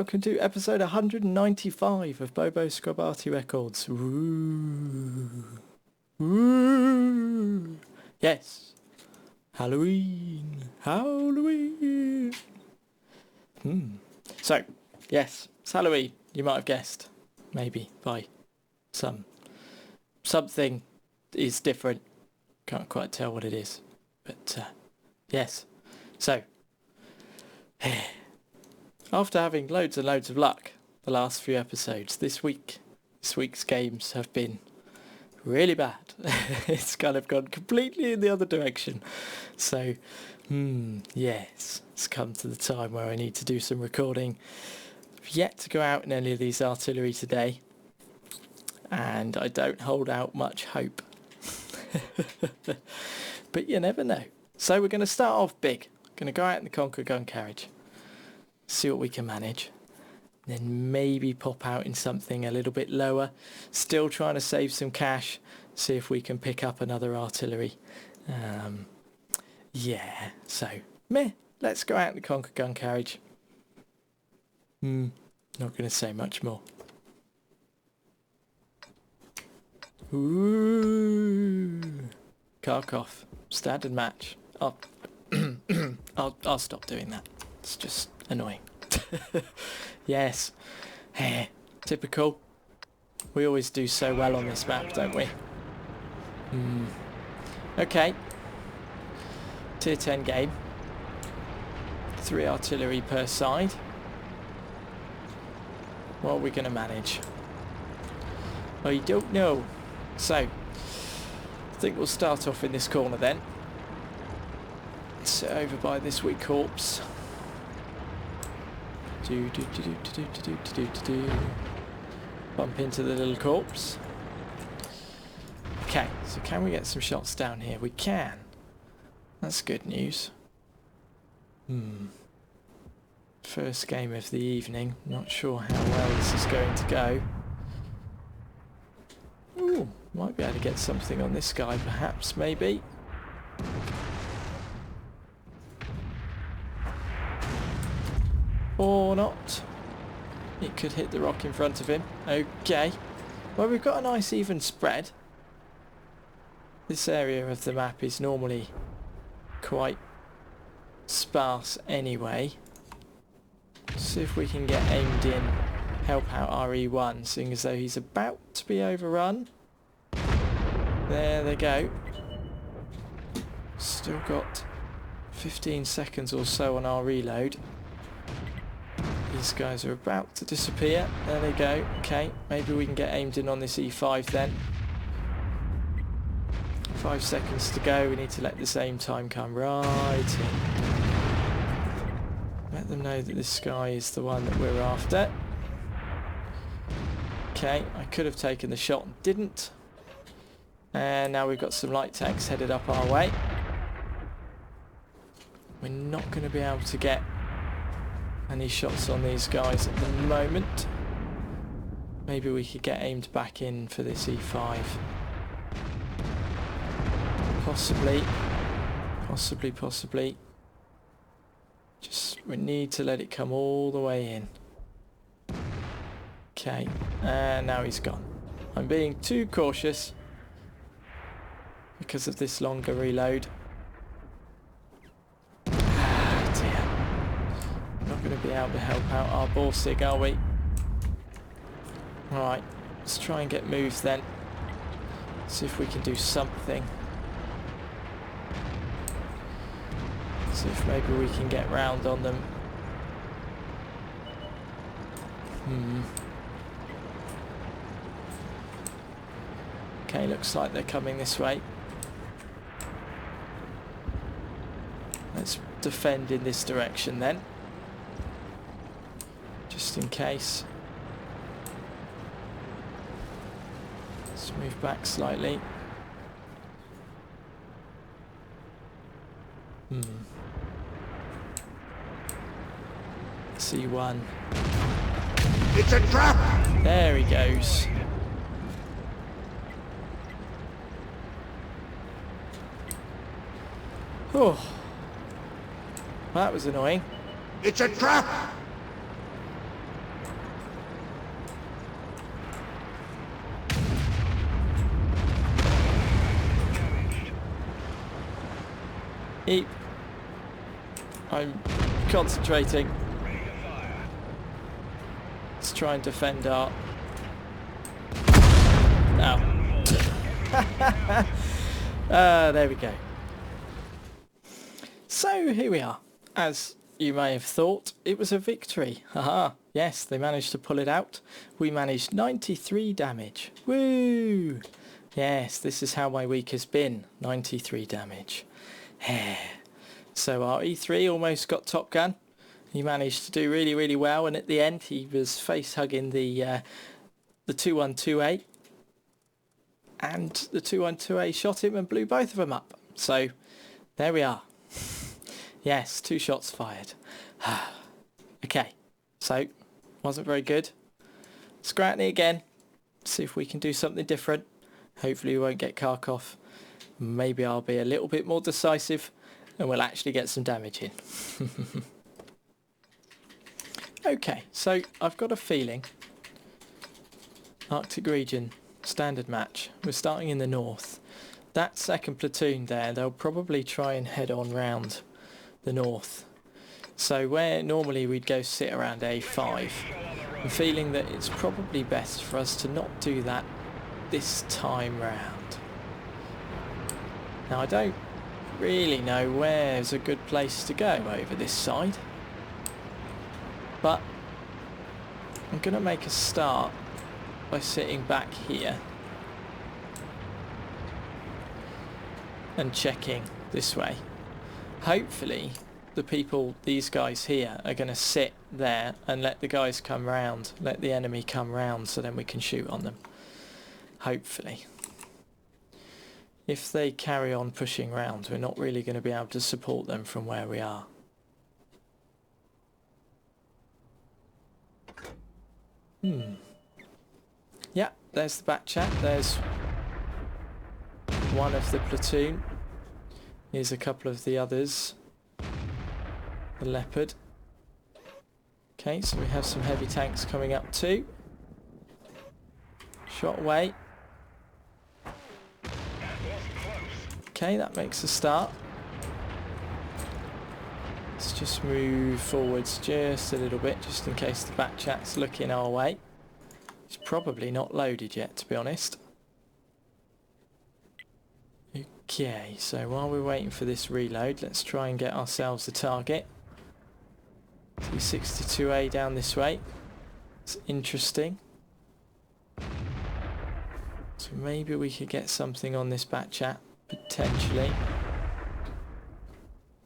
welcome to episode 195 of Bobo Scrub Arty Records. Ooh. Ooh. Yes. Halloween. So, yes, it's Halloween. You might have guessed. Maybe by something is different. Can't quite tell what it is. But, yes. So, after having loads and loads of luck the last few episodes, this week's games have been really bad. It's kind of gone completely in the other direction. So, yes, it's come to the time where I need to do some recording. I've yet to go out in any of these artillery today, and I don't hold out much hope. But you never know. So we're going to start off big. Going to go out in the Conquer gun carriage. See what we can manage, then maybe pop out in something a little bit lower, still trying to save some cash, see if we can pick up another artillery. So let's go out in the Conquer gun carriage. Not going to say much more. Ooh, Kharkov, standard match. I'll stop doing that. It's just annoying. Yes. Typical. We always do so well on this map, don't we? Okay. Tier 10 game. 3 artillery per side. What are we going to manage? I don't know. So, I think we'll start off in this corner then. Sit over by this weak corpse. Bump into the little corpse. Okay, so can we get some shots down here? We can. That's good news. First game of the evening. Not sure how well this is going to go. Ooh, might be able to get something on this guy perhaps, maybe. Or not. It could hit the rock in front of him. Okay. Well, we've got a nice even spread. This area of the map is normally quite sparse anyway. See if we can get aimed in, help out RE1, seeing as though he's about to be overrun. There they go. Still got 15 seconds or so on our reload. These guys are about to disappear. There they go. Okay, maybe we can get aimed in on this E5 then. 5 seconds to go. We need to let this aim time come right in. Let them know that this guy is the one that we're after. Okay, I could have taken the shot and didn't. And now we've got some light tanks headed up our way. We're not going to be able to get any shots on these guys at the moment. Maybe we could get aimed back in for this E5. Possibly. Just, we need to let it come all the way in. Okay, and now he's gone. I'm being too cautious because of this longer reload. Going to be able to help out our Borsig, are we? Alright, let's try and get moved then. See if we can do something. See if maybe we can get round on them. Okay, looks like they're coming this way. Let's defend in this direction then. Just in case. Let's move back slightly. C1. It's a trap! There he goes. Oh. That was annoying. It's a trap! Eep. I'm concentrating. Let's try and defend our... Oh. There we go. So here we are. As you may have thought, it was a victory. Haha. Yes, they managed to pull it out. We managed 93 damage. Woo! Yes, this is how my week has been. 93 damage. So our E3 almost got Top Gun. He managed to do really, really well, and at the end he was face hugging the 212A, and the 212A shot him and blew both of them up. So there we are. Yes, 2 shots fired. Okay, so wasn't very good. Scratney again. See if we can do something different. Hopefully we won't get Kharkov. Maybe I'll be a little bit more decisive and we'll actually get some damage in. Okay, so I've got a feeling Arctic region standard match. We're starting in the north. That second platoon there, they'll probably try and head on round the north. So where normally we'd go sit around A5, I'm feeling that it's probably best for us to not do that this time round. Now I don't really know where's a good place to go over this side, but I'm going to make a start by sitting back here and checking this way. Hopefully the people, these guys here, are going to sit there and let the guys come round, let the enemy come round, so then we can shoot on them. Hopefully. If they carry on pushing round, we're not really going to be able to support them from where we are. Yeah, there's the back chat. There's one of the platoon. Here's a couple of the others. The Leopard. Okay, so we have some heavy tanks coming up too. Shot away. Okay, that makes a start. Let's just move forwards just a little bit, just in case the back chat's looking our way. It's probably not loaded yet, to be honest. Okay, so while we're waiting for this reload, let's try and get ourselves a target. T62A down this way. It's interesting. So maybe we could get something on this back chat, potentially.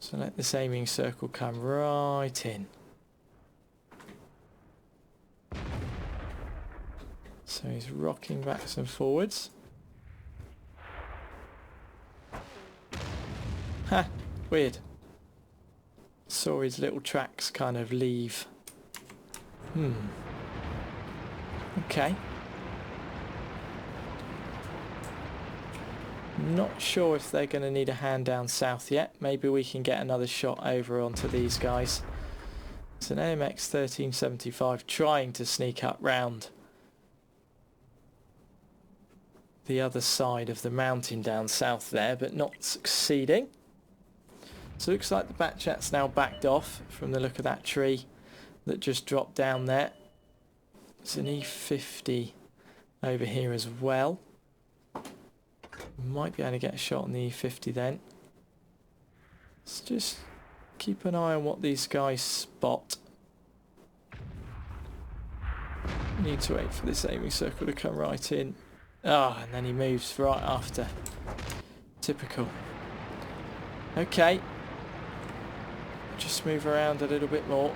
So let this aiming circle come right in. So he's rocking backs and forwards. Ha! Weird. Saw his little tracks kind of leave. Okay. Not sure if they're going to need a hand down south yet. Maybe we can get another shot over onto these guys. It's an AMX 1375 trying to sneak up round the other side of the mountain down south there, but not succeeding. So it looks like the back chat's now backed off from the look of that tree that just dropped down there. There's an E50 over here as well. Might be able to get a shot on the E50 then. Let's just keep an eye on what these guys spot. Need to wait for this aiming circle to come right in. Ah, and then he moves right after. Typical. Okay. Just move around a little bit more.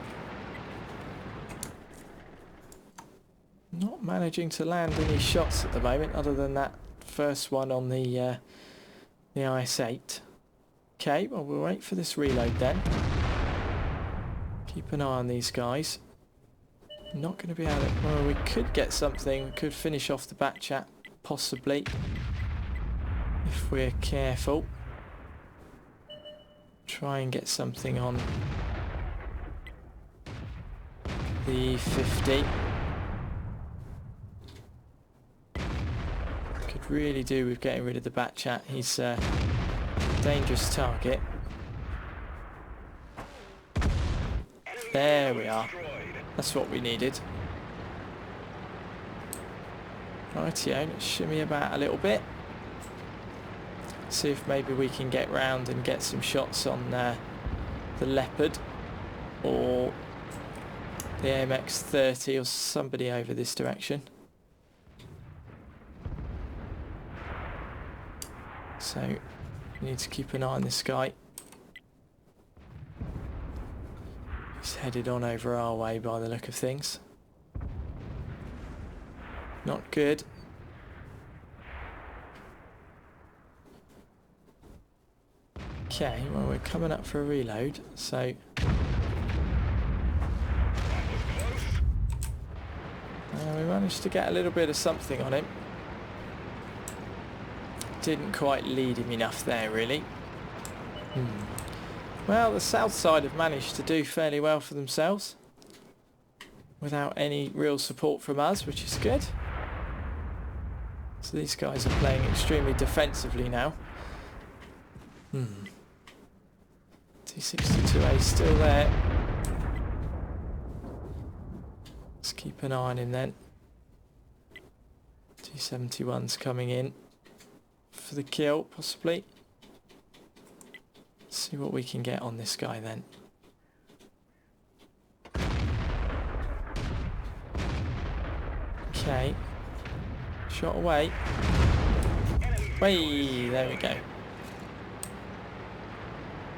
Not managing to land any shots at the moment, other than that first one on the eyesight. Okay, well we'll wait for this reload then. Keep an eye on these guys. Not going to be able to... Well, we could get something. We could finish off the back chat, possibly, if we're careful. Try and get something on the 50. Could really do with getting rid of the back chat. He's a dangerous target. There we are. That's what we needed. Rightio, let's shimmy about a little bit. See if maybe we can get round and get some shots on the Leopard or the AMX-30 or somebody over this direction. So we need to keep an eye on this guy. He's headed on over our way by the look of things. Not good. Okay, well we're coming up for a reload, so we managed to get a little bit of something on him. Didn't quite lead him enough there, really. Well, the south side have managed to do fairly well for themselves without any real support from us, which is good. So these guys are playing extremely defensively now. T62A still there. Let's keep an eye on him then. T71's coming in for the kill, possibly. Let's see what we can get on this guy then. Okay. Shot away. Way, there we go.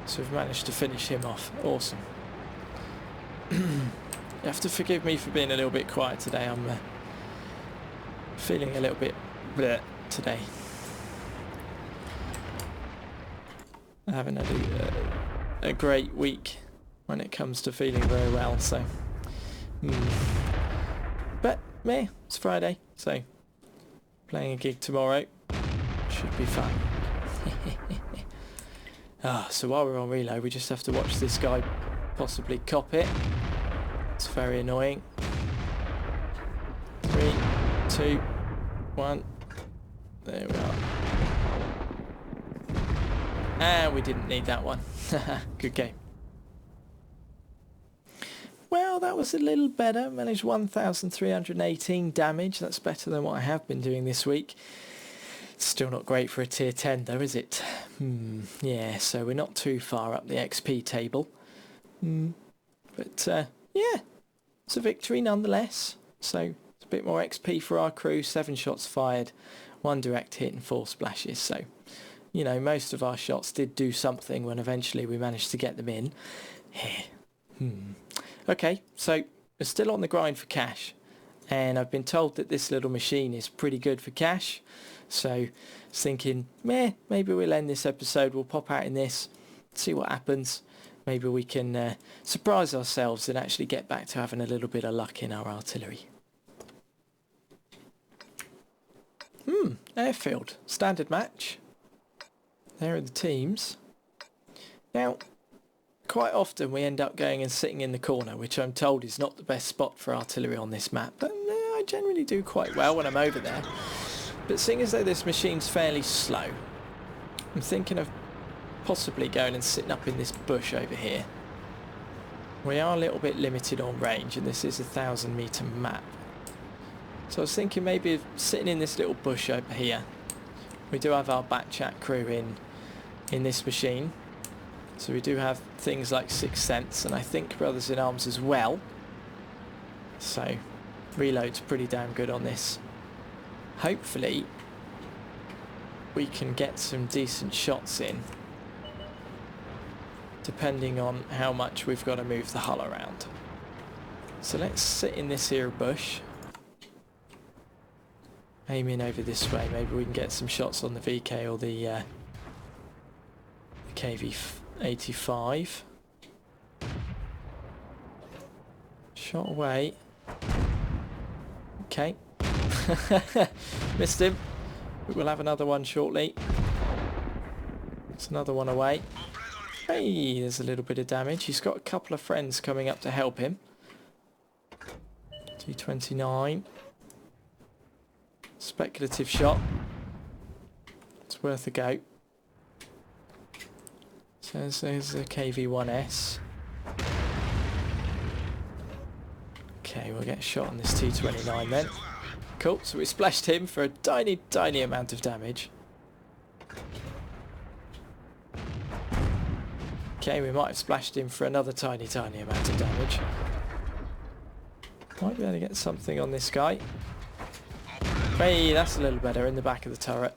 So we've managed to finish him off. Awesome. You have to forgive me for being a little bit quiet today. I'm feeling a little bit bleh today. I haven't had a great week when it comes to feeling very well, so but meh, it's Friday, so playing a gig tomorrow should be fun. So while we're on reload we just have to watch this guy possibly cop it. It's very annoying. 3, 2, 1. There we are. And we didn't need that one. Good game. Well, that was a little better. Managed 1,318 damage. That's better than what I have been doing this week. Still not great for a tier 10 though, is it? Yeah, so we're not too far up the XP table. But yeah, it's a victory nonetheless. So it's a bit more XP for our crew. 7 shots fired, 1 direct hit and 4 splashes. So, you know, most of our shots did do something when eventually we managed to get them in. Okay, so we're still on the grind for cash. And I've been told that this little machine is pretty good for cash. So I was thinking, maybe we'll end this episode, we'll pop out in this, see what happens. Maybe we can surprise ourselves and actually get back to having a little bit of luck in our artillery. Airfield, standard match. There are the teams. Now, quite often we end up going and sitting in the corner, which I'm told is not the best spot for artillery on this map, but I generally do quite well when I'm over there. But seeing as though this machine's fairly slow, I'm thinking of possibly going and sitting up in this bush over here. We are a little bit limited on range and this is a 1,000 metre map. So I was thinking maybe of sitting in this little bush over here. We do have our back chat crew in this machine. So we do have things like Sixth Sense and I think Brothers in Arms as well. So reload's pretty damn good on this. Hopefully we can get some decent shots in, depending on how much we've got to move the hull around. So let's sit in this here bush, aim in over this way. Maybe we can get some shots on the VK or the KV-85. Shot away. Okay. Missed him. We'll have another one shortly. It's another one away. Hey, there's a little bit of damage. He's got a couple of friends coming up to help him. T29. Speculative shot. It's worth a go. So there's a KV-1S. Okay, we'll get a shot on this T29 then. Cool, so we splashed him for a tiny, tiny amount of damage. Okay, we might have splashed him for another tiny, tiny amount of damage. Might be able to get something on this guy. Hey, that's a little better in the back of the turret.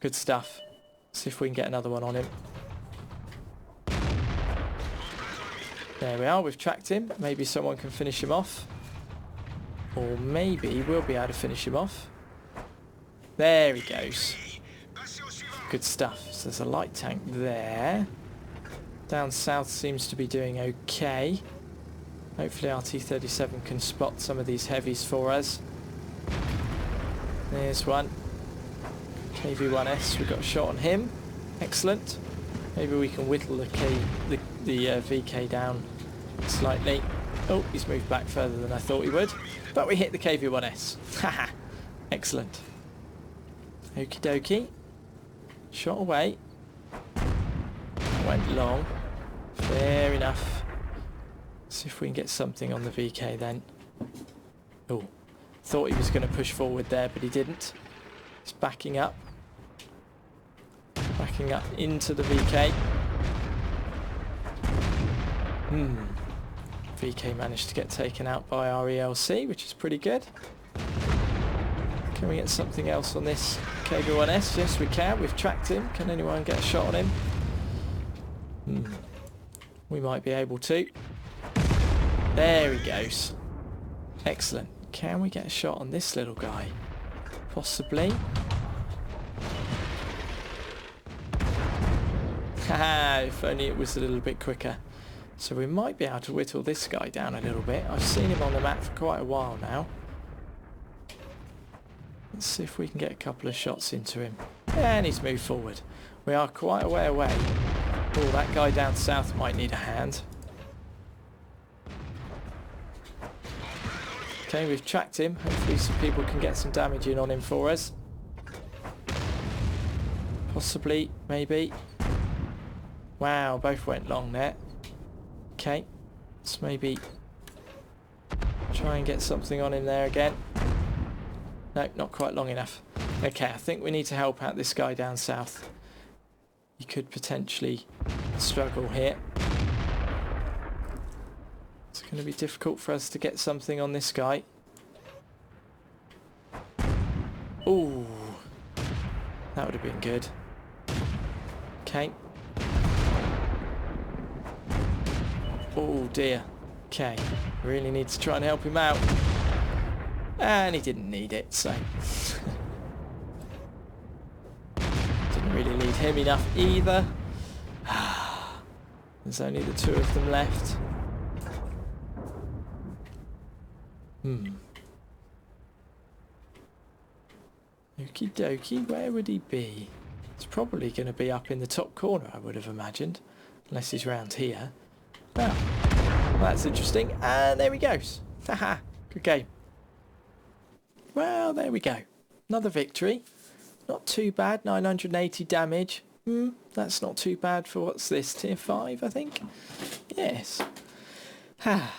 Good stuff. See if we can get another one on him. There we are, we've tracked him. Maybe someone can finish him off. Or maybe we'll be able to finish him off. There he goes. Good stuff. So there's a light tank there. Down south seems to be doing okay. Hopefully our T-37 can spot some of these heavies for us. There's one. KV-1S, we've got a shot on him. Excellent. Maybe we can whittle the VK down slightly. Oh, he's moved back further than I thought he would. But we hit the KV-1S. Haha. Excellent. Okie dokie. Shot away. Went long. Fair enough. See if we can get something on the VK then. Oh, thought he was going to push forward there, but he didn't. He's backing up. Backing up into the VK. VK managed to get taken out by our ELC, which is pretty good. Can we get something else on this KV-1S? Yes, we can. We've tracked him. Can anyone get a shot on him? We might be able to. There he goes. Excellent. Can we get a shot on this little guy? Possibly. Haha, if only it was a little bit quicker. So we might be able to whittle this guy down a little bit. I've seen him on the map for quite a while now. Let's see if we can get a couple of shots into him. And he's moved forward. We are quite a way away. Oh, that guy down south might need a hand. Okay, we've tracked him. Hopefully some people can get some damage in on him for us. Possibly, maybe. Wow, both went long there. Okay, let's maybe try and get something on him there again. No, not quite long enough. Okay, I think we need to help out this guy down south. He could potentially struggle here. It's going to be difficult for us to get something on this guy. Ooh, that would have been good. Okay. Oh dear. Okay, really need to try and help him out. And he didn't need it, so... didn't really need him enough either. There's only the two of them left. Okie dokie, where would he be? It's probably going to be up in the top corner, I would have imagined. Unless he's round here. Oh, that's interesting. And there he goes. Haha, good game. Well, there we go. Another victory. Not too bad, 980 damage. That's not too bad for, what's this, tier 5, I think? Yes.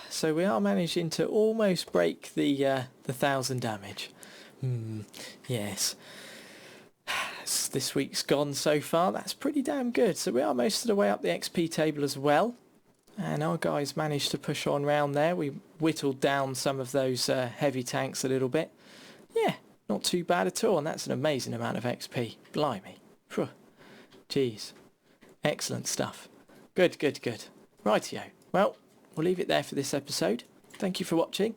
So we are managing to almost break the 1,000 damage. Yes. This week's gone so far. That's pretty damn good. So we are most of the way up the XP table as well. And our guys managed to push on round there. We whittled down some of those heavy tanks a little bit. Yeah, not too bad at all. And that's an amazing amount of XP. Blimey. Phew. Jeez. Excellent stuff. Good, good, good. Rightio. Well, we'll leave it there for this episode. Thank you for watching.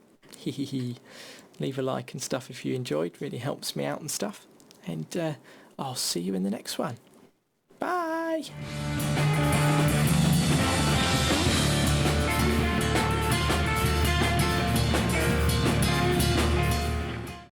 Leave a like and stuff if you enjoyed. Really helps me out and stuff. And I'll see you in the next one. Bye!